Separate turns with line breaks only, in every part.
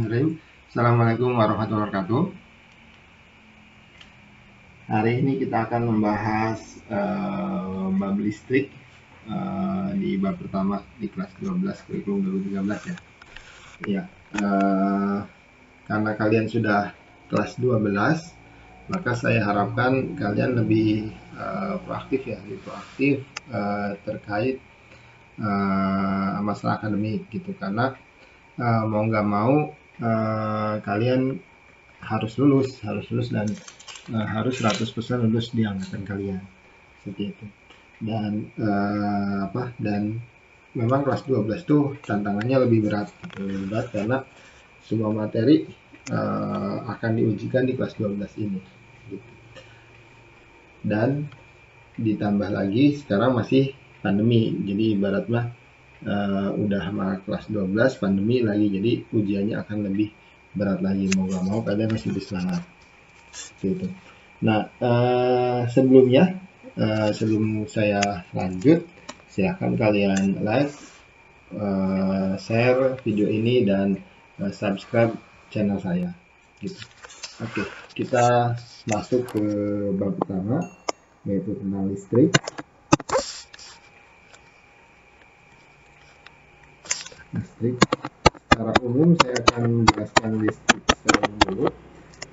Bismillahirrahmanirrahim. Assalamualaikum warahmatullahi wabarakatuh. Hari ini kita akan membahas bab listrik di bab pertama di kelas 12 kurikulum 2013 ya. Ya, karena kalian sudah kelas 12, maka saya harapkan kalian lebih proaktif ya, terkait masalah akademik gitu, karena mau nggak mau kalian harus lulus dan harus 100% lulus di angkatan kalian seperti itu. Dan dan memang kelas 12 tuh tantangannya lebih berat karena semua materi akan diujikan di kelas 12 ini gitu. Dan ditambah lagi sekarang masih pandemi, jadi ibarat udah kelas 12 pandemi lagi, jadi ujiannya akan lebih berat lagi. Mau gak mau kalian masih bersemangat gitu. Nah, sebelum saya lanjut, silahkan kalian like, share video ini, dan subscribe channel saya gitu. Oke, kita masuk ke bab pertama, yaitu tentang listrik. Secara umum saya akan menjelaskan listrik secara dulu.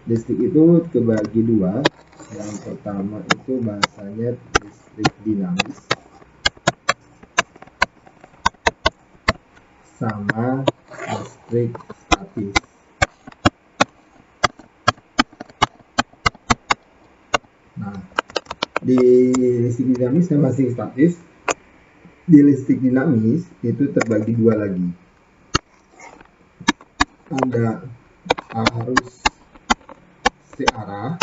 Listrik itu kebagi dua. Yang pertama itu bahasanya listrik dinamis sama listrik statis. Nah, di listrik dinamis dan listrik statis, di listrik dinamis itu terbagi dua lagi. Ada arus searah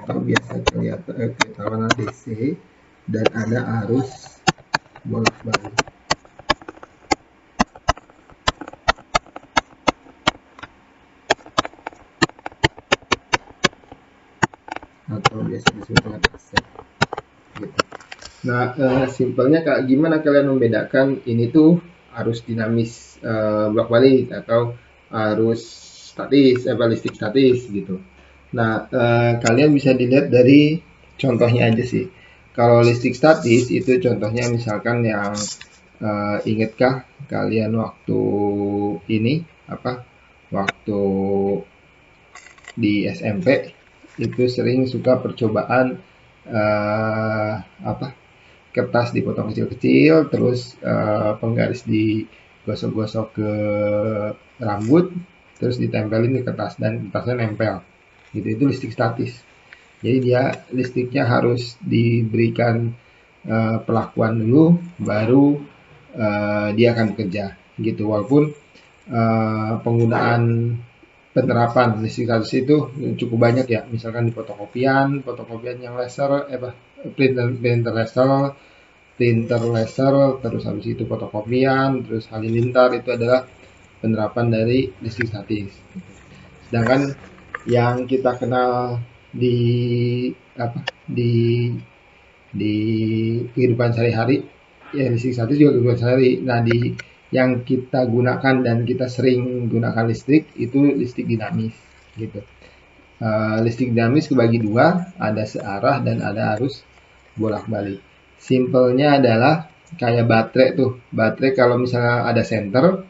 atau biasa ketahuan DC, dan ada arus bolak-balik atau biasa disebut dengan AC gitu. Nah, simpelnya gimana kalian membedakan ini tuh arus dinamis bolak-balik atau arus statis, listrik statis gitu. Nah, kalian bisa dilihat dari contohnya aja sih. Kalau listrik statis itu contohnya misalkan yang ingetkah kalian waktu ini waktu di SMP itu sering suka percobaan kertas dipotong kecil-kecil, terus penggaris digosok-gosok ke rambut, terus ditempelin ke kertas dan kertasnya nempel gitu. Itu listrik statis. Jadi listriknya harus diberikan perlakuan dulu, baru dia akan bekerja gitu. Walaupun penggunaan penerapan listrik statis itu cukup banyak ya, misalkan di fotokopian yang laser, printer laser, terus habis itu fotokopian, terus halilintar, itu adalah penerapan dari listrik statis. Sedangkan yang kita kenal di kehidupan sehari-hari ya, listrik statis juga kehidupan sehari. Nah, yang kita gunakan dan kita sering gunakan listrik itu listrik dinamis gitu. Listrik dinamis kebagi dua, ada searah dan ada arus bolak-balik. Simpelnya adalah kayak baterai tuh. Baterai kalau misalnya ada senter,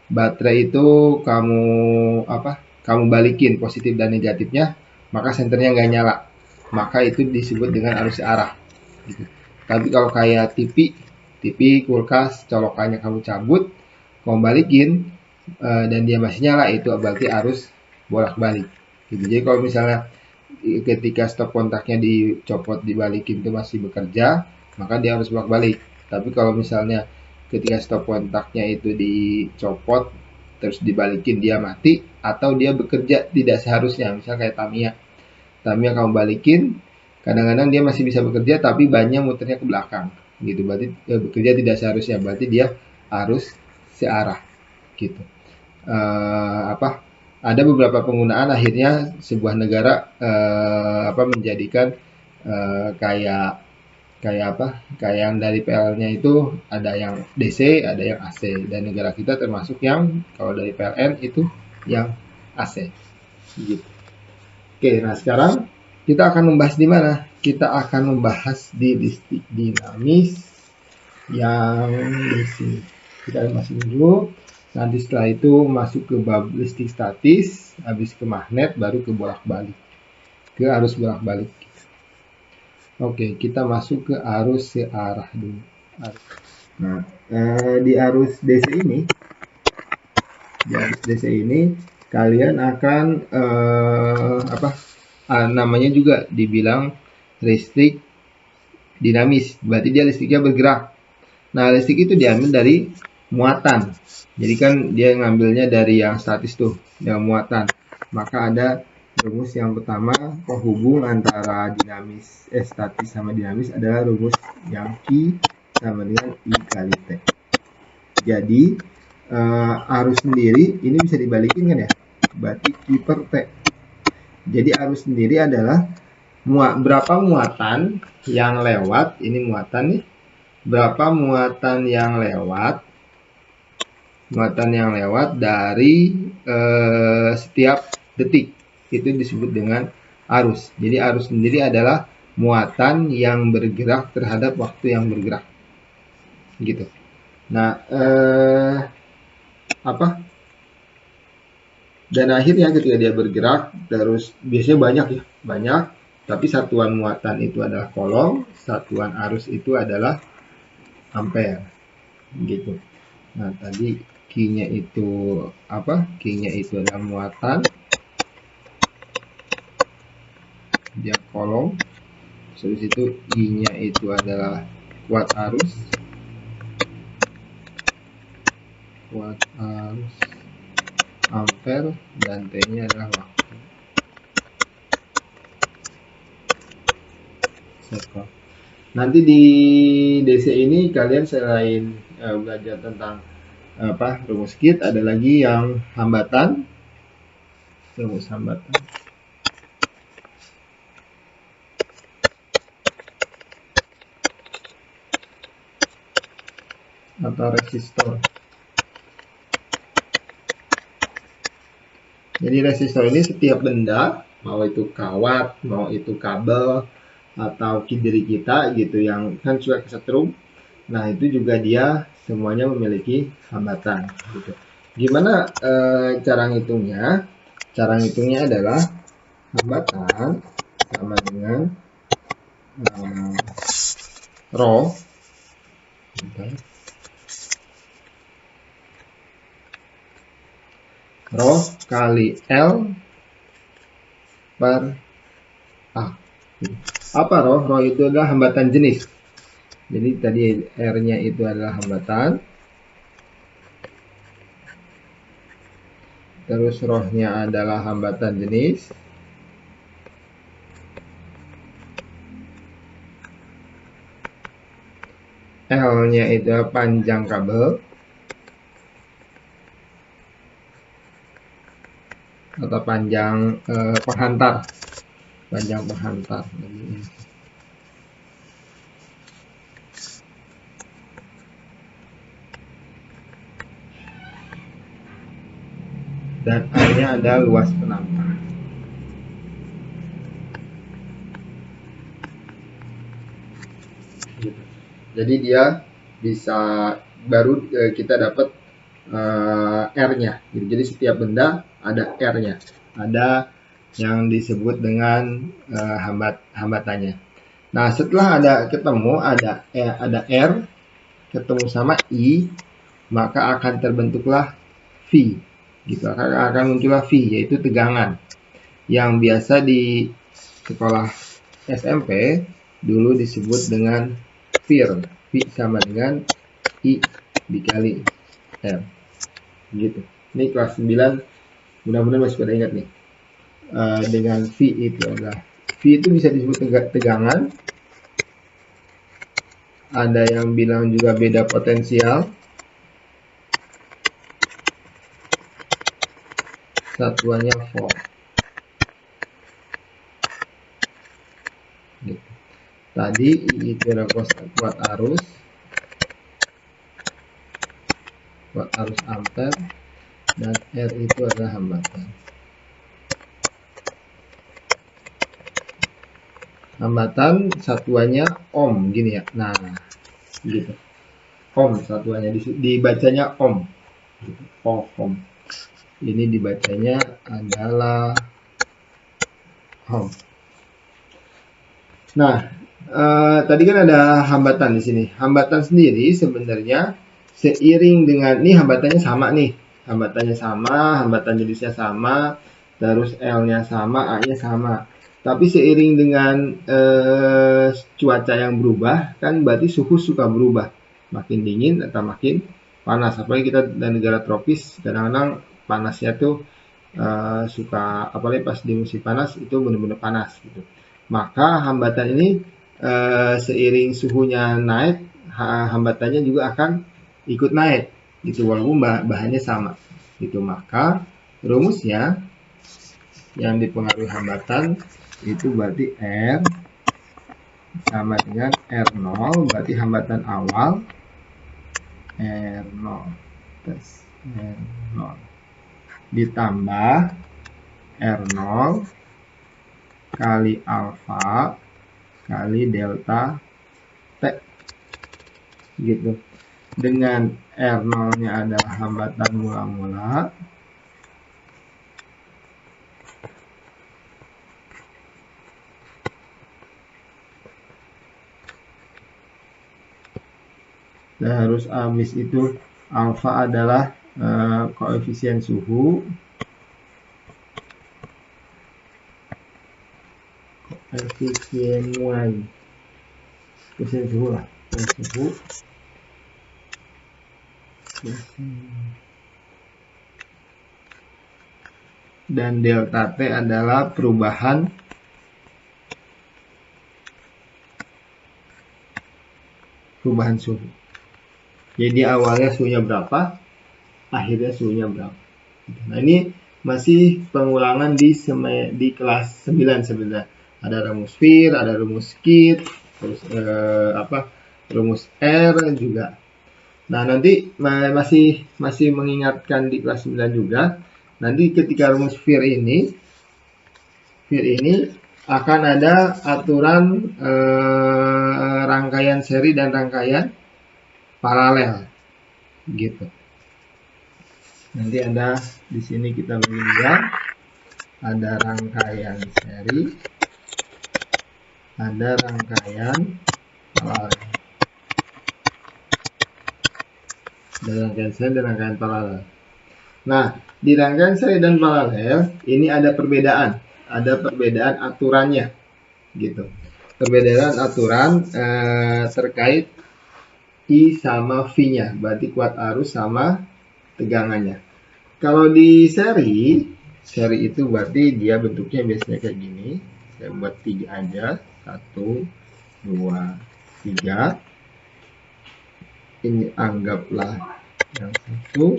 baterai itu kamu balikin positif dan negatifnya, maka senternya nggak nyala. Maka itu disebut dengan arus searah gitu. Tapi kalau kayak TV, kulkas, colokannya kamu cabut, kamu balikin dan dia masih nyala, itu berarti arus bolak-balik gitu. Jadi kalau misalnya ketika stop kontaknya dicopot, dibalikin itu masih bekerja, maka dia harus bolak-balik. Tapi kalau misalnya ketika stop kontaknya itu dicopot terus dibalikin, dia mati atau dia bekerja tidak seharusnya, misal kayak Tamiya kamu balikin, kadang-kadang dia masih bisa bekerja tapi bannya muternya ke belakang gitu, berarti bekerja tidak seharusnya, berarti dia harus searah gitu. Ada beberapa penggunaan, akhirnya sebuah negara menjadikan kayak Kayak apa? Kayak yang dari PLN-nya itu ada yang DC, ada yang AC. Dan negara kita termasuk yang kalau dari PLN itu yang AC. Gitu. Oke, nah sekarang kita akan membahas di mana? Kita akan membahas di listrik dinamis yang di sini. Kita masukin dulu. Nanti setelah itu masuk ke bab listrik statis, habis ke magnet, baru ke bolak-balik. Ke arus bolak-balik. Oke, kita masuk ke arus searah dulu. Nah, di arus DC ini kalian akan namanya juga dibilang listrik dinamis, berarti dia listriknya bergerak. Nah, listrik itu diambil dari muatan. Jadi kan dia ngambilnya dari yang statis tuh, yang muatan. Maka ada rumus yang pertama, penghubung antara statis sama dinamis adalah rumus yang Q sama dengan I kali T. Jadi arus sendiri ini bisa dibalikin kan ya? Berarti Q per T. Jadi arus sendiri adalah berapa muatan yang lewat, ini muatan nih, berapa muatan yang lewat dari setiap detik, itu disebut dengan arus. Jadi arus sendiri adalah muatan yang bergerak terhadap waktu yang bergerak, gitu. Nah, dan akhirnya ketika dia bergerak terus, biasanya banyak, tapi satuan muatan itu adalah kolom, satuan arus itu adalah ampere, gitu. Nah, tadi Q-nya itu Q-nya itu adalah muatan, dia kolom, terus itu I-nya itu adalah kuat arus, ampere, dan T-nya adalah waktu. Nanti di DC ini kalian selain belajar tentang rumus kit, ada lagi yang rumus hambatan atau resistor. Jadi resistor ini setiap benda, mau itu kawat, mau itu kabel, atau diri kita gitu, yang kan suka kesetrum. Nah, itu juga dia semuanya memiliki hambatan gitu. Gimana cara ngitungnya? Cara ngitungnya adalah hambatan sama dengan rho kali L per A. Apa rho? Rho itu adalah hambatan jenis. Jadi tadi R-nya itu adalah hambatan. Terus rho-nya adalah hambatan jenis. L-nya itu panjang kabel atau panjang penghantar. Panjang penghantar. Dan A-nya ada luas penampungan. Jadi dia bisa baru kita dapat R-nya. Jadi setiap benda ada R-nya. Ada yang disebut dengan hambatannya. Nah, setelah ada R ketemu sama I, maka akan terbentuklah V. Gitu, akan muncullah V, yaitu tegangan. Yang biasa di sekolah SMP dulu disebut dengan VIR. V sama dengan I dikali R. Gitu. Ini kelas 9, mudah-mudahan masih pada ingat nih. Dengan V itu adalah, V itu bisa disebut tegangan. Ada yang bilang juga beda potensial. Satuannya volt. Gitu. Tadi I itu adalah kuat arus ampere, dan R itu adalah hambatan. Hambatan satuannya ohm gini ya. Nah, gitu. Ohm satuannya dibacanya ohm. Gitu. Ohm. Ini dibacanya adalah ohm. Nah, tadi kan ada hambatan di sini. Hambatan sendiri sebenarnya seiring dengan ini hambatannya sama nih. Hambatannya sama, hambatan jenisnya sama, terus L-nya sama, A-nya sama. Tapi seiring dengan cuaca yang berubah, kan berarti suhu suka berubah. Makin dingin atau makin panas. Apalagi kita di negara tropis, kadang-kadang panasnya tuh suka, apalagi pas di musim panas itu benar-benar panas gitu. Maka hambatan ini seiring suhunya naik, hambatannya juga akan ikut naik gitu, walaupun bahannya sama gitu. Maka rumusnya yang dipengaruhi hambatan itu berarti R sama dengan R0, berarti hambatan awal R0 plus R0 ditambah R0 kali alfa kali delta T gitu. Dengan R0-nya adalah hambatan mula-mula, dan harus habis itu alfa adalah koefisien suhu, koefisien suhu lah, suhu. Dan delta T adalah perubahan suhu. Jadi awalnya suhunya berapa, akhirnya suhunya berapa. Nah, ini masih pengulangan di kelas 9 sebenarnya. Ada rumus Fir, ada rumus Kit, terus rumus R juga. Nah, nanti masih mengingatkan di kelas 9 juga. Nanti ketika rumus Fir ini akan ada aturan rangkaian seri dan rangkaian paralel gitu. Nanti ada di sini kita bagi dua, ada rangkaian seri, ada rangkaian paralel. Ada rangkaian seri dan rangkaian paralel. Nah, di rangkaian seri dan paralel ini ada perbedaan aturannya gitu. Perbedaan aturan terkait I sama V-nya, berarti kuat arus sama tegangannya. Kalau di seri itu berarti dia bentuknya biasanya kayak gini. Saya buat 3 aja. 1, 2, 3. Ini anggaplah yang 1,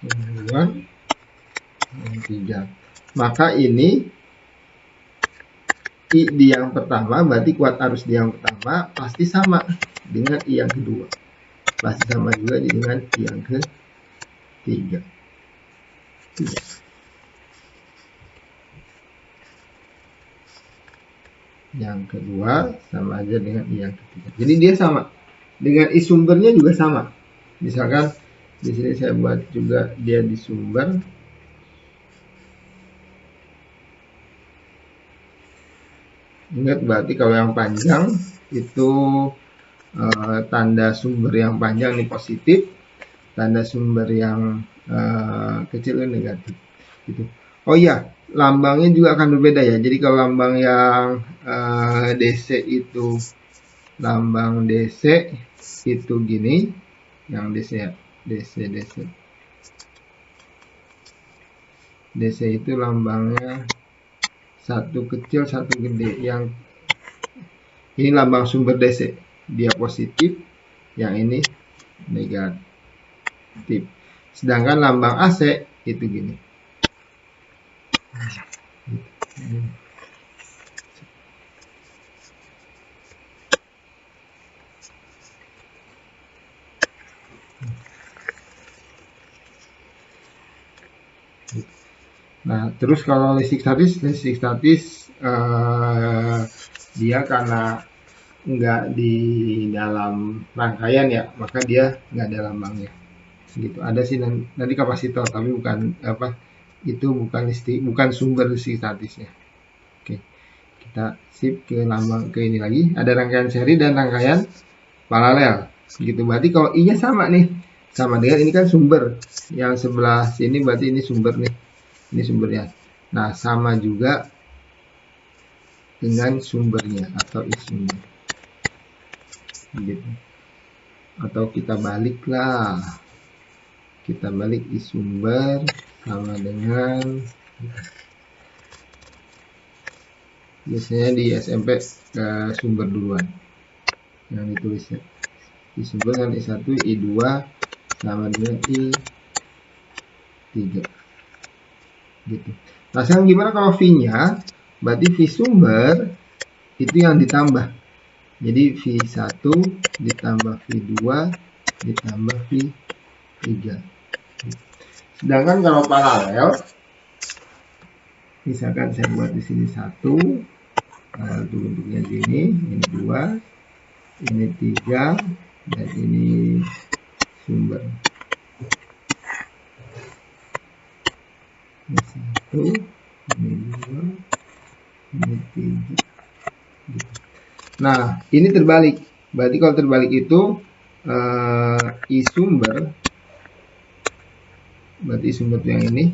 yang 2, yang 3. Maka ini I di yang pertama, berarti kuat arus di yang pertama pasti sama dengan I yang kedua. Pasti sama juga dengan I yang ketiga. Yang kedua sama aja dengan I yang ketiga. Jadi dia sama. Dengan I sumbernya juga sama. Misalkan di sini saya buat juga dia di sumber. Ingat berarti kalau yang panjang itu tanda sumber yang panjang ini positif, tanda sumber yang kecil ini negatif. Gitu. Oh iya, lambangnya juga akan berbeda ya. Jadi kalau lambang yang DC itu, lambang DC itu gini, yang DC itu lambangnya satu kecil satu gede. Yang ini lambang sumber DC, dia positif, yang ini negatif. Sedangkan lambang AC itu gini. Nah, terus kalau listrik statis dia karena nggak di dalam rangkaian ya, maka dia nggak ada lambangnya. Gitu. Ada sih nanti kapasitor, tapi bukan apa, itu bukan listrik, bukan sumber listrik statisnya. Oke, kita sip ke lambang ke ini lagi. Ada rangkaian seri dan rangkaian paralel. Gitu. Berarti kalau I-nya sama nih, sama dengan ini kan sumber. Yang sebelah sini berarti ini sumber nih. Ini sumbernya. Nah, sama juga dengan sumbernya atau I sumber. Gitu. Atau kita baliklah. Kita balik I sumber sama dengan, biasanya di SMP sumber duluan yang ditulisnya. I sumber kan I1, I2 sama dengan I3. Gitu. Nah, sekarang gimana kalau V-nya? Berarti V sumber itu yang ditambah. Jadi V1 ditambah V2 ditambah V3. Sedangkan kalau paralel, misalkan saya buat di sini 1, itu bentuknya gini, ini 2, ini 3, dan ini sumber. Ini 1, ini 2, ini 3. Nah, ini terbalik. Berarti kalau terbalik itu I sumber, berarti I sumber tuh yang ini,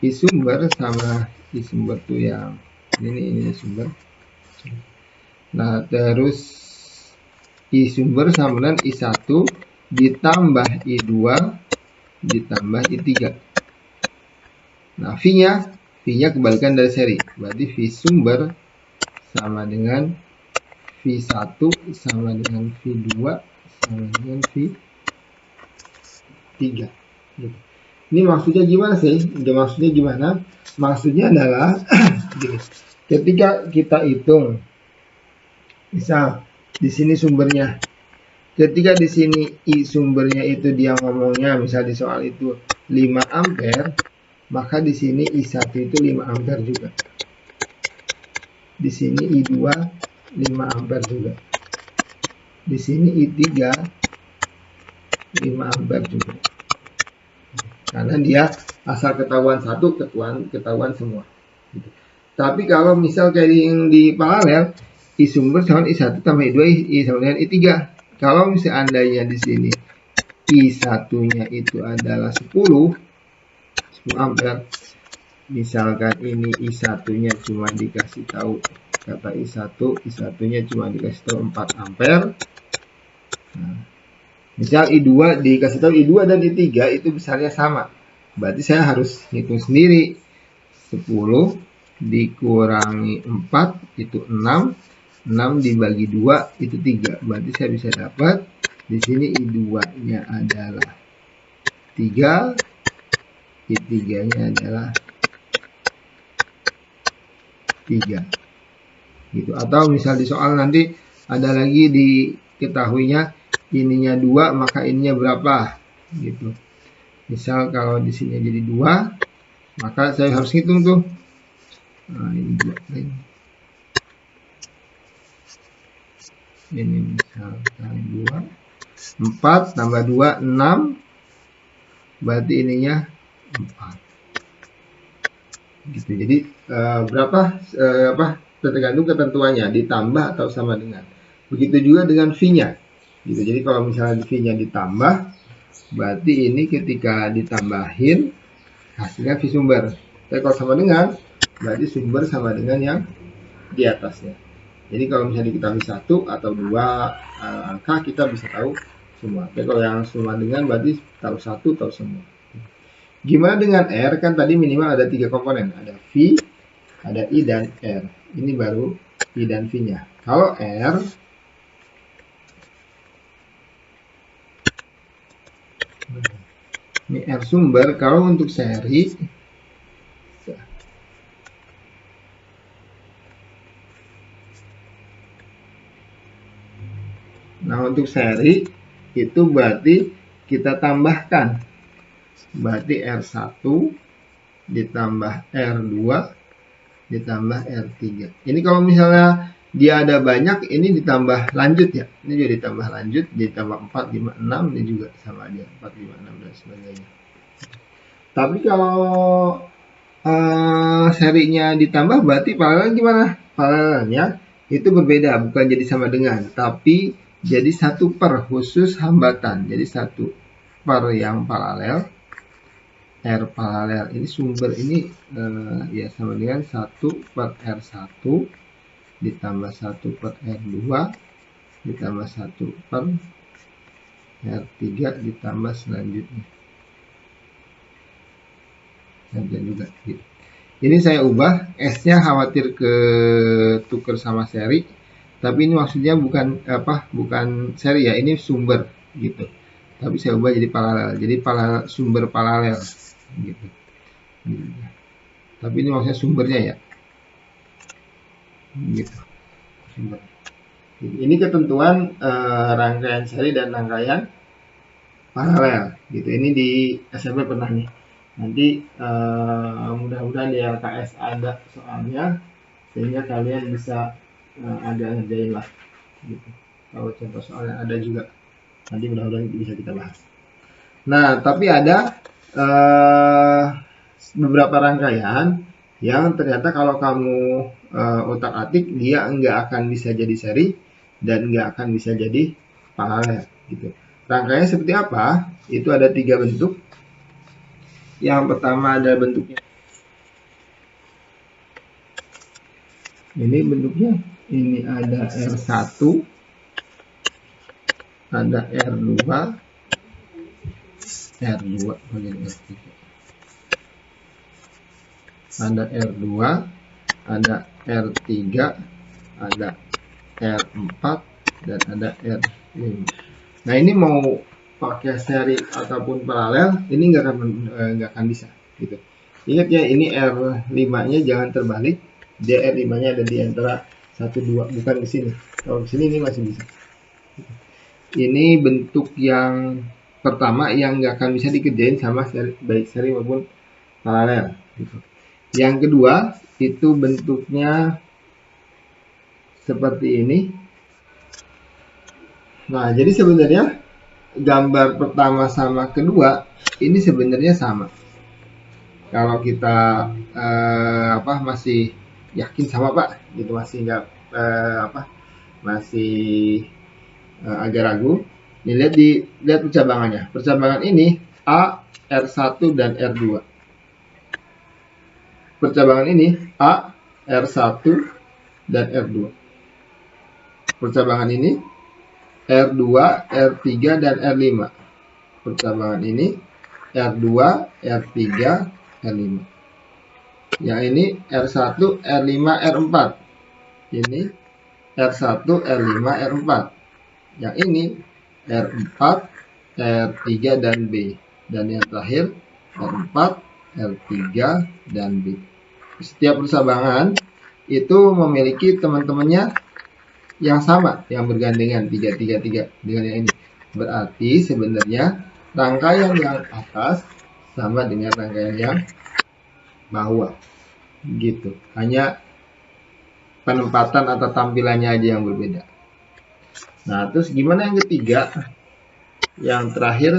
I sumber sama I sumber tuh yang ini sumber. Nah, terus I sumber sama dengan I1 ditambah I2 ditambah I3. Nah, V-nya kebalikan dari seri. Berarti V sumber sama dengan V1 sama dengan V2 sama dengan V3. Gitu. Ini maksudnya gimana sih? Maksudnya gimana? Maksudnya adalah ketika kita hitung, misal di sini sumbernya, ketika di sini I sumbernya itu dia ngomongnya, misal di soal itu 5 ampere, maka di sini I1 itu 5 ampere juga. Di sini I2 5 ampere juga. Di sini I3 5 ampere juga. Karena dia asal ketahuan satu, ketahuan semua. Gitu. Tapi kalau misal kayak yang di paralel, I sumber sama I1 tambah I2 I sama dengan I3. Kalau misal andainya di sini I1-nya itu adalah 10 ampere, misalkan ini I1-nya cuma dikasih tahu kata I1-nya cuma dikasih tahu 4 ampere. Nah, misal I2 dikasih tahu I2 dan I3 itu besarnya sama. Berarti saya harus hitung sendiri. 10 dikurangi 4 itu 6. 6 dibagi 2 itu 3. Berarti saya bisa dapat di sini I2-nya adalah 3, I3-nya adalah 3. Gitu. Atau misal di soal nanti ada lagi diketahuinya ininya 2, maka ininya berapa? Gitu. Misal kalau di sini jadi 2, maka saya harus hitung tuh. Nah, ini 2. Ini misalkan 2. 4 tambah 2, 6. Berarti ininya 4. Gitu. Jadi berapa tergantung ketentuannya, ditambah atau sama dengan. Begitu juga dengan V-nya. Gitu. Jadi kalau misalnya V-nya ditambah, berarti ini ketika ditambahin hasilnya V sumber. Tapi kalau sama dengan, berarti sumber sama dengan yang di atasnya. Jadi kalau misalnya diketahui 1 atau 2 angka, kita bisa tahu semua. Tapi kalau yang sama dengan berarti tahu 1, tahu semua. Gimana dengan R? Kan tadi minimal ada 3 komponen. Ada V, ada I, dan R. Ini baru I dan V-nya. Kalau R, ini R sumber. Kalau untuk seri, nah untuk seri itu berarti kita tambahkan Berarti R1 ditambah R2 ditambah R3. Ini kalau misalnya dia ada banyak, ini ditambah lanjut ya. Ini juga ditambah lanjut, ditambah 4, 5, 6, ini juga sama aja. 4, 5, 6, dan sebagainya. Tapi kalau serinya ditambah, berarti paralel gimana? Paralelnya itu berbeda, bukan jadi sama dengan, tapi jadi satu per khusus hambatan. Jadi satu per yang paralel, R paralel ini sumber ini ya sama dengan 1 per R1 ditambah 1 per R2 ditambah 1 per R3 ditambah selanjutnya. Dan juga gitu. Ini saya ubah, S-nya khawatir ke tuker sama seri, tapi ini maksudnya bukan seri ya, ini sumber gitu. Tapi saya ubah jadi paralel, jadi sumber paralel gitu. Tapi ini maksudnya sumbernya ya, gitu. Sumber. Ini ketentuan rangkaian seri dan rangkaian paralel gitu. Ini di SMP pernah nih. Nanti mudah-mudahan di LKS ada soalnya, sehingga kalian bisa agak ngerjain lah gitu. Kalau contoh soalnya ada juga, nanti mudah-mudahan bisa kita bahas. Nah, tapi ada beberapa rangkaian yang ternyata kalau kamu otak-atik, dia nggak akan bisa jadi seri dan nggak akan bisa jadi paralel gitu. Rangkaian seperti apa? Itu ada 3 bentuk. Yang pertama ada bentuknya. Ini bentuknya. Ini ada R1, ada R2, R2 bagian R3. Ada R2, ada R3, ada R4, dan ada R5. Nah, ini mau pakai seri ataupun paralel, ini nggak akan bisa gitu. Ingat ya, ini R5-nya jangan terbalik, dia R5-nya ada di antara 1, 2, bukan di sini. Kalau di sini ini masih bisa. Ini bentuk yang pertama yang nggak akan bisa dikerjain sama seri, baik seri maupun paralel gitu. Yang kedua itu bentuknya seperti ini. Nah, jadi sebenarnya gambar pertama sama kedua ini sebenarnya sama. Kalau kita masih yakin sama Pak, gitu, masih nggak agak ragu. Ini lihat percabangannya. Percabangan ini A, R1 dan R2. Percabangan ini A, R1 dan R2. Percabangan ini R2, R3, dan R5. Percabangan ini R2, R3, R5. Yang ini R1, R5, R4. Ini R1, R5, R4. Yang ini R4, R3, dan B. Dan yang terakhir R4, R3, dan B. Setiap percabangan itu memiliki teman-temannya yang sama, yang bergandengan 3, 3, 3 dengan yang ini. Berarti sebenarnya rangkaian yang atas sama dengan rangkaian yang bawah gitu. Hanya penempatan atau tampilannya aja yang berbeda. Nah, terus gimana yang ketiga? Yang terakhir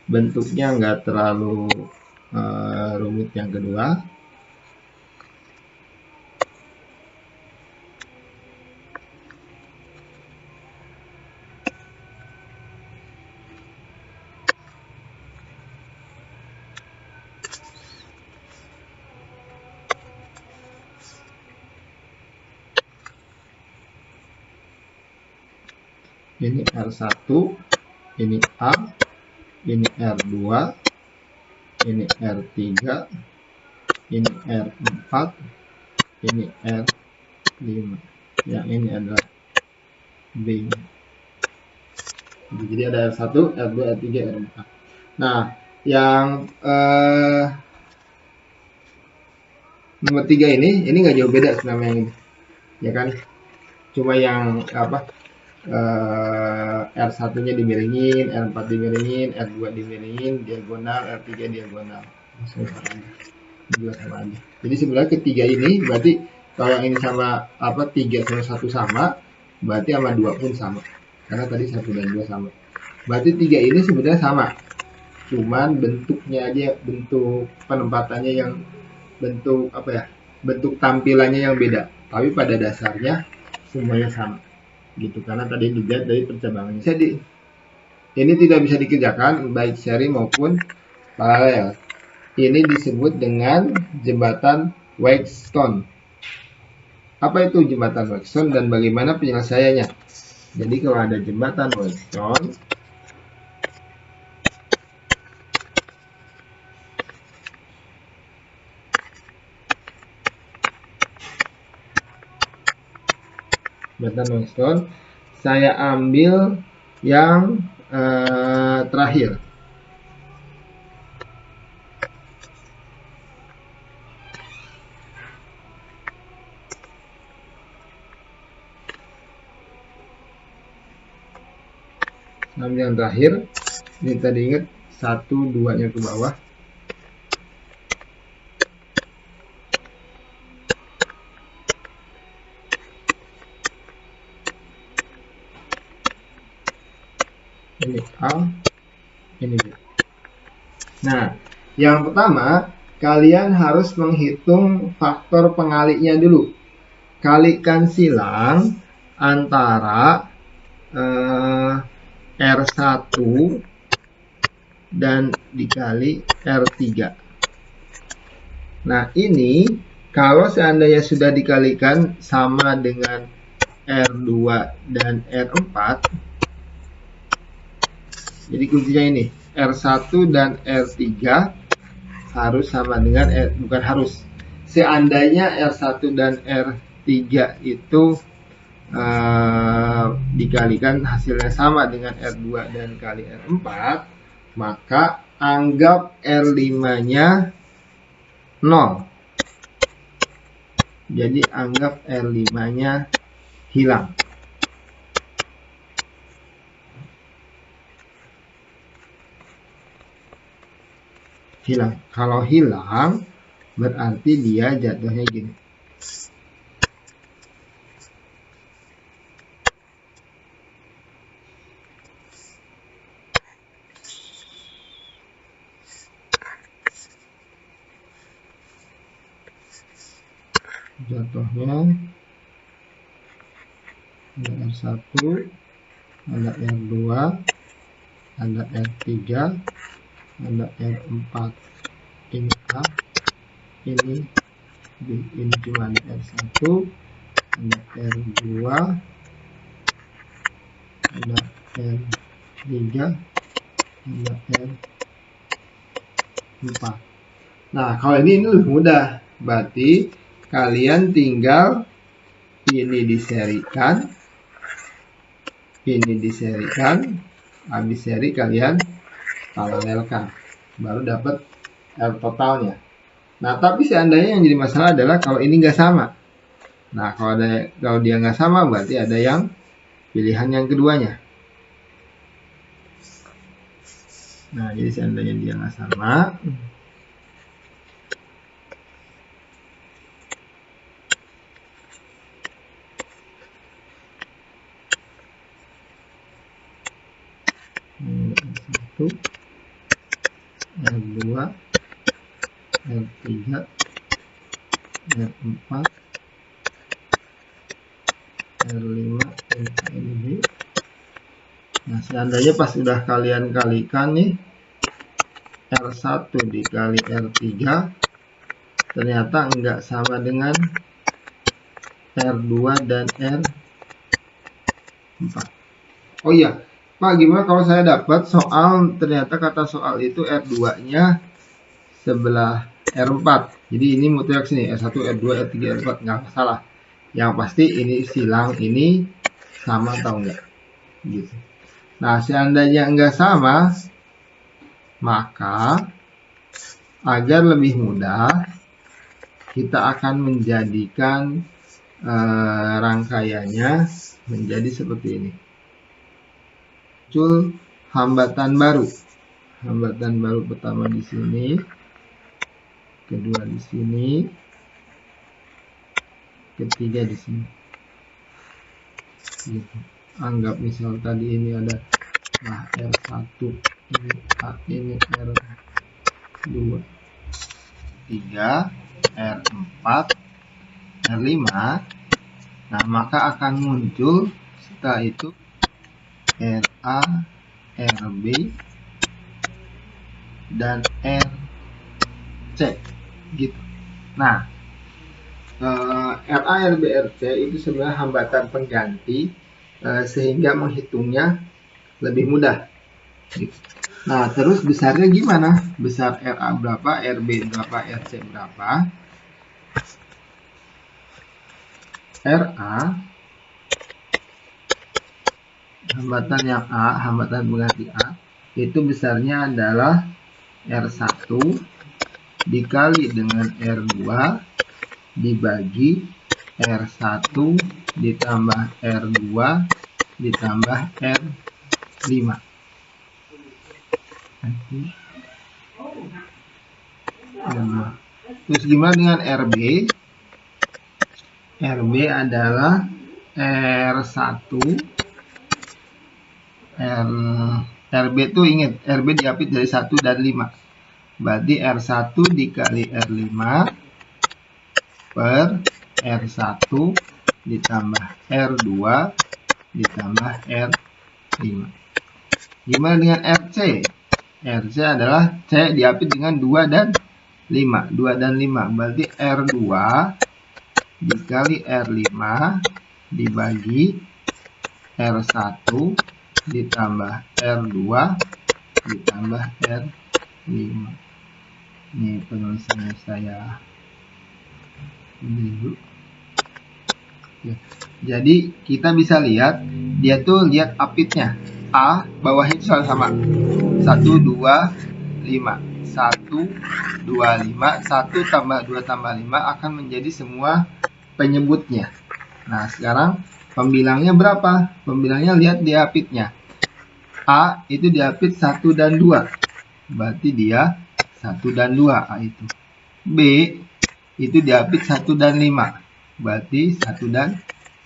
bentuknya nggak terlalu rumit yang kedua. Ini R1, ini A, ini R2, ini R3, ini R4, ini R5. Yang ini adalah B. Jadi ada R1, R2, R3, R4. Nah, yang nomor 3 ini nggak jauh beda sama yang ini, ya kan? Cuma yang R1-nya dimiringin, R4 dimiringin, R2 dimiringin, diagonal, R3 diagonal. Sama aja. Juga sama aja. Jadi sebenarnya ketiga ini berarti kalau yang ini sama 3 sama 1 sama, berarti sama 2 pun sama. Karena tadi 1 dan 2 sama. Berarti 3 ini sebenarnya sama. Cuman bentuknya aja, bentuk penempatannya yang bentuk bentuk tampilannya yang beda. Tapi pada dasarnya semuanya sama. Gitu, karena tadi dilihat dari percabangannya. Jadi ini tidak bisa dikerjakan baik seri maupun paralel. Ini disebut dengan jembatan Wheatstone. Apa itu jembatan Wheatstone dan bagaimana penyelesaiannya? Jadi kalau ada jembatan Wheatstone, saya ambil yang terakhir. Ambil yang terakhir. Ini tadi ingat 1, 2-nya ke bawah. Ini A, ini B. Nah, yang pertama, kalian harus menghitung faktor pengaliknya dulu. Kalikan silang antara R1 dan dikali R3. Nah, ini kalau seandainya sudah dikalikan sama dengan R2 dan R4, jadi kuncinya ini, R1 dan R3 harus sama dengan bukan harus. Seandainya R1 dan R3 itu dikalikan hasilnya sama dengan R2 dan kali R4, maka anggap R5-nya 0. Jadi anggap R5-nya hilang. Kalau hilang berarti dia jatuhnya gini. Jatuhnya ada R1, ada R2, ada R3, ada R4. Ini A, ini B, ini cuma ada R1, ada R2, ada R3, ada R4. Nah, kalau ini lebih mudah. Berarti kalian tinggal ini diserikan, habis seri kalian paralelkan, baru dapat R totalnya. Nah, tapi seandainya yang jadi masalah adalah kalau ini nggak sama. Nah, kalau dia nggak sama, berarti ada yang pilihan yang keduanya. Nah, jadi seandainya dia nggak sama, R1, R2, R3, R4, R5, R5. Nah, seandainya pas udah kalian kalikan nih, R1 dikali R3, ternyata enggak sama dengan R2 dan R4. Oh iya, Pak, gimana kalau saya dapat soal, ternyata kata soal itu R2-nya sebelah R4. Jadi ini mutlak sini, R1, R2, R3, R4, nggak masalah. Yang pasti ini silang ini sama atau enggak. Gitu. Nah, seandainya enggak sama, maka agar lebih mudah, kita akan menjadikan rangkaiannya menjadi seperti ini. muncul hambatan baru. Hambatan baru pertama di sini, kedua di sini, ketiga di sini. Gitu. Anggap misal tadi ini ada R1, ini A, ini R2, 3, R4, R5. Nah, maka akan muncul setelah itu RA, RB, dan RC gitu. Nah, RA, RB, RC itu sebenarnya hambatan pengganti, sehingga menghitungnya lebih mudah gitu. Nah, terus besarnya gimana? Besar RA berapa, RB berapa, RC berapa? RA, hambatan yang A, hambatan pengganti A, itu besarnya adalah R1 dikali dengan R2 dibagi R1 ditambah R2 ditambah R5. Terus gimana dengan RB? RB adalah R1 RB itu ingat, RB diapit dari 1 dan 5. Berarti R1 dikali R5 per R1 ditambah R2 ditambah R5. Gimana dengan RC? RC adalah C diapit dengan 2 dan 5. 2 dan 5. Berarti R2 dikali R5 dibagi R1 ditambah R2 ditambah R5. Ini penulisannya saya dulu. Ya. Jadi kita bisa lihat dia tuh lihat apitnya. A bawahnya itu sama. 1, 2, 5. 1, 2, 5. 1 tambah 2 tambah 5 akan menjadi semua penyebutnya. Nah, sekarang pembilangnya berapa? Pembilangnya lihat di apitnya. A itu diapit 1 dan 2. Berarti dia 1 dan 2 A itu. B itu diapit 1 dan 5. Berarti 1 dan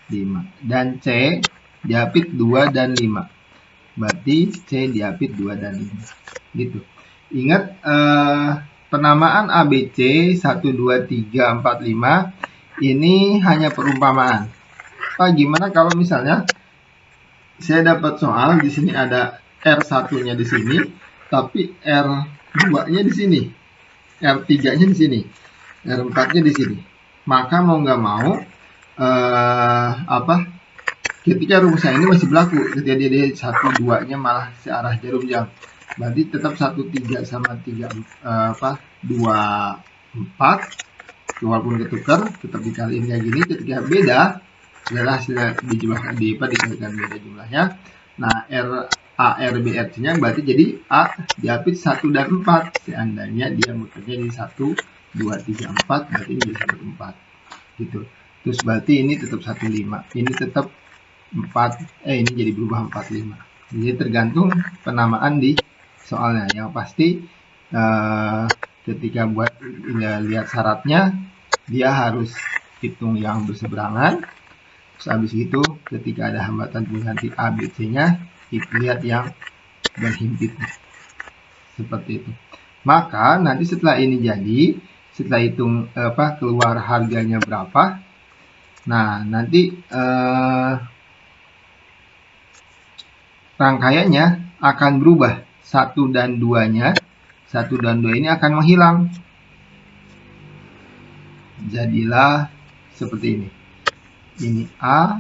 5. Dan C diapit 2 dan 5. Berarti C diapit 2 dan 5. Gitu. Ingat penamaan ABC 1, 2, 3, 4, 5 ini hanya perumpamaan. Pak, gimana kalau misalnya saya dapat soal di sini ada R1-nya di sini, tapi R2-nya di sini, R3-nya di sini, R4-nya di sini. Maka mau nggak mau ketika rumusnya ini masih berlaku, ketika dia 1, 2-nya malah searah jarum jam. Berarti tetap 1, 3 sama 3, 2, 4. Walaupun ketukar, tetap dikaliin kayak gini. Ketika beda, adalah hasilnya dikalikan beda jumlahnya. Nah, A, R, B, R, C-nya berarti jadi A diapit 1 dan 4. Seandainya dia muternya di 1, 2, 3, 4, berarti ini jadi 1, 4. Gitu. Terus berarti ini tetap 1, 5. Ini tetap 4, ini jadi berubah 4, 5. Jadi tergantung penamaan di soalnya. Yang pasti ketika buat lihat syaratnya, dia harus hitung yang berseberangan. Terus habis itu ketika ada hambatan pengganti A, B, C-nya, lihat yang berhimpit. Seperti itu. Maka nanti setelah ini jadi, setelah hitung keluar harganya berapa, nah nanti rangkaiannya akan berubah. 1 dan 2-nya, 1 dan 2 ini akan menghilang. Jadilah seperti ini. Ini A,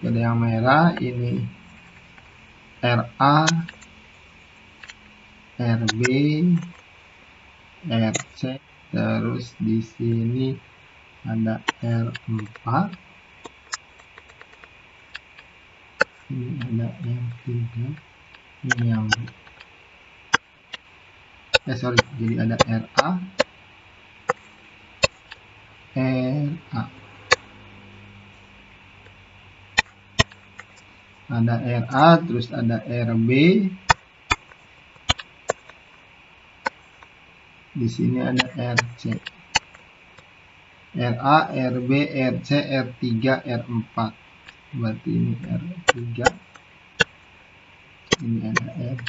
ada yang merah, ini RA, RB, RC, terus di sini ada R4, ini ada yang 3, ini yang jadi ada RA, RA. ada RA, terus ada RB. Di sini ada RC. RA, RB, RC, R3, R4. Berarti ini R3. Ini ada R.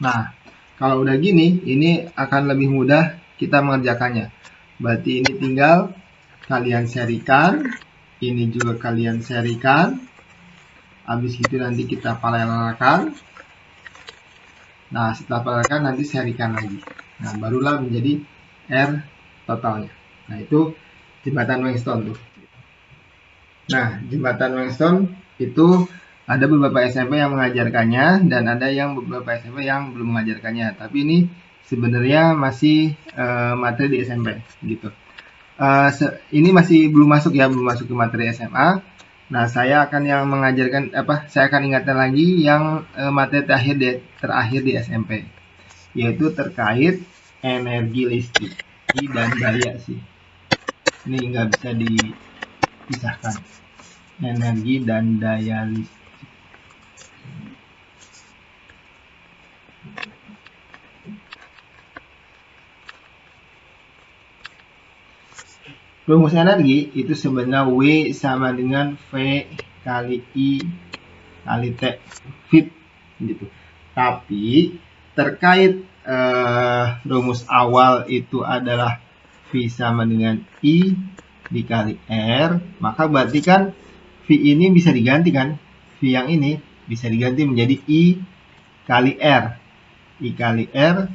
Nah, kalau udah gini, ini akan lebih mudah kita mengerjakannya. Berarti ini tinggal kalian serikan, ini juga kalian serikan. Habis itu nanti kita paralelkan. Nah, setelah paralelkan nanti serikan lagi. Nah, barulah menjadi R totalnya. Nah, itu jembatan Weinstein tuh. Nah, jembatan Weinstein itu ada beberapa SMP yang mengajarkannya dan ada yang beberapa SMP yang belum mengajarkannya. Tapi ini sebenarnya masih materi di SMP gitu. Ini masih belum masuk ya, belum masuk ke materi SMA. Nah, saya akan yang mengajarkan saya akan ingatkan lagi yang materi terakhir di SMP, yaitu terkait energi listrik dan daya sih. Ini nggak bisa dipisahkan, energi dan daya listrik. Rumus energi itu sebenarnya W sama dengan V kali I kali T fit gitu. Tapi terkait rumus awal itu adalah V sama dengan I dikali R, maka berarti kan V ini bisa diganti kan? V yang ini bisa diganti menjadi I kali R. I kali R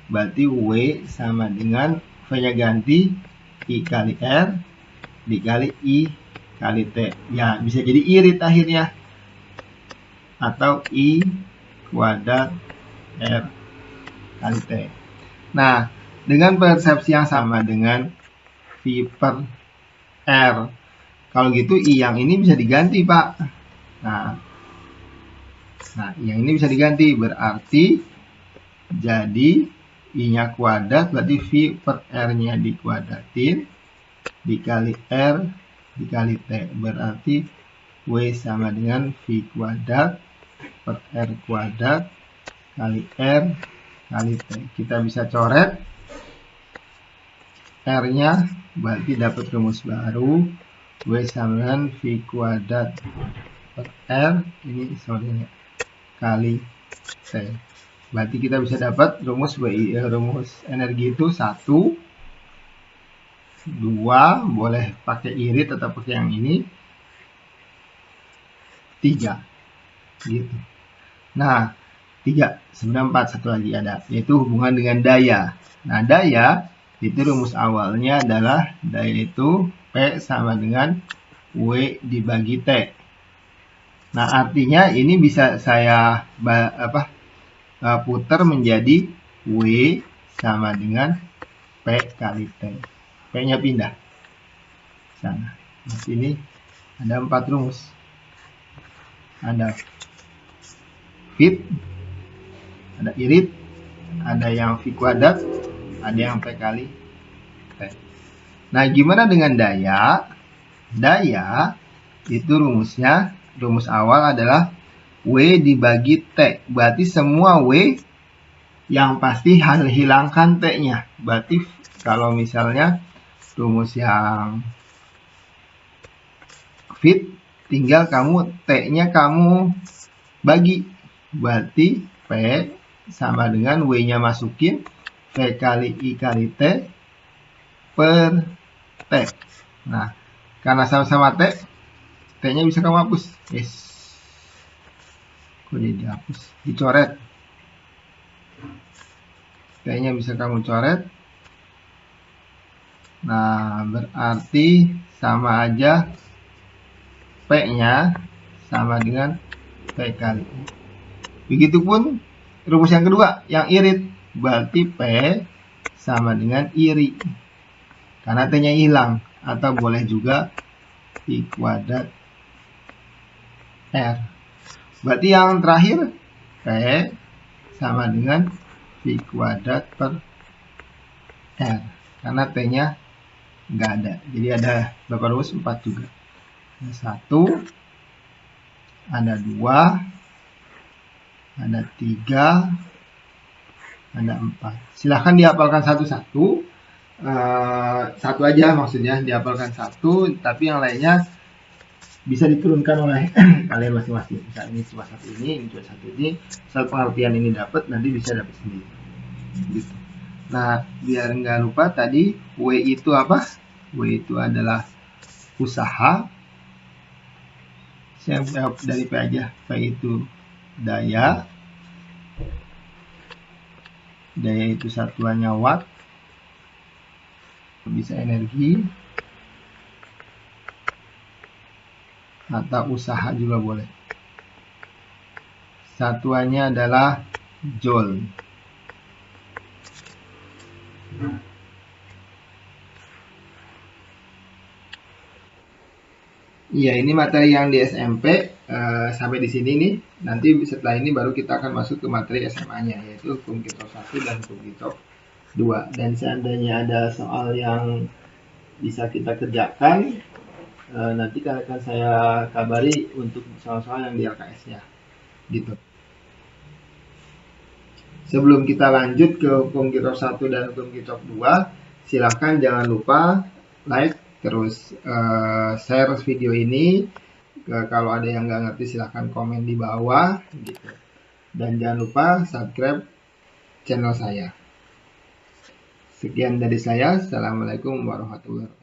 berarti W sama dengan V-nya ganti I kali R dikali I kali T. Ya, bisa jadi irit akhirnya. Atau I kuadrat R kali T. Nah, dengan persepsi yang sama dengan V per R. Kalau gitu I yang ini bisa diganti, Pak. Nah, yang ini bisa diganti. Berarti jadi I-nya kuadrat, berarti V per R-nya dikuadratin dikali R dikali T. Berarti W sama dengan V kuadrat per R kuadrat kali R kali T. Kita bisa coret R-nya, berarti dapat rumus baru. W sama dengan V kuadrat per R, ini kali T. Berarti kita bisa dapat rumus rumus energi itu 1, 2, boleh pakai irit atau pakai yang ini, 3 gitu. Nah, 3 sebenarnya 4, satu lagi ada, yaitu hubungan dengan daya. Nah, daya itu rumus awalnya adalah daya itu P sama dengan W dibagi T. Nah, artinya ini bisa saya putar menjadi W sama dengan P kali T. P-nya pindah sana. Nah, sini ada 4 rumus. Ada fit, ada irit, ada yang V kuadrat, ada yang P kali T. Nah, gimana dengan daya? Daya itu rumus awal adalah W dibagi T. Berarti semua W yang pasti hilangkan T-nya. Berarti kalau misalnya rumus yang fit, tinggal T-nya kamu bagi. Berarti P sama dengan W-nya masukin V kali I kali T per T. Nah, karena sama-sama T, T-nya bisa kamu hapus. Yes. Kok jadi dihapus? Dicoret. T-nya bisa kamu coret. Nah, berarti sama aja P-nya sama dengan P kali I. Begitupun rumus yang kedua, yang irit. Berarti P sama dengan iri. Karena T-nya hilang. Atau boleh juga I kuadrat R. Berarti yang terakhir P sama dengan V kuadrat per R. Karena T-nya nggak ada. Jadi ada berapa rumus? 4 juga. Ada 1, ada 2, ada 3, ada 4. Silahkan dihafalkan satu-satu. Satu aja maksudnya, dihafalkan satu, tapi yang lainnya bisa diturunkan oleh kalian masing-masing. Misalnya ini cuma satu ini cuma satu ini. Asal pengertian ini dapat, nanti bisa dapat sendiri. Gitu. Nah, biar nggak lupa tadi, W itu apa? W itu adalah usaha. Saya jawab dari P aja. P itu daya. Daya itu satuannya watt. Bisa energi. Atau usaha juga boleh. Satuannya adalah joule. Iya, ini materi yang di SMP sampai di sini nih. Nanti setelah ini baru kita akan masuk ke materi SMA-nya, yaitu hukum Kirchhoff 1 dan hukum Kirchhoff 2. Dan seandainya ada soal yang bisa kita kerjakan, nanti akan saya kabari untuk soal-soal yang di LKS-nya. Gitu. Sebelum kita lanjut ke hukum Kirchhoff 1 dan hukum Kirchhoff 2, silahkan jangan lupa like, terus share video ini. Kalau ada yang nggak ngerti silahkan komen di bawah gitu. Dan jangan lupa subscribe channel saya. Sekian dari saya. Assalamualaikum warahmatullahi wabarakatuh.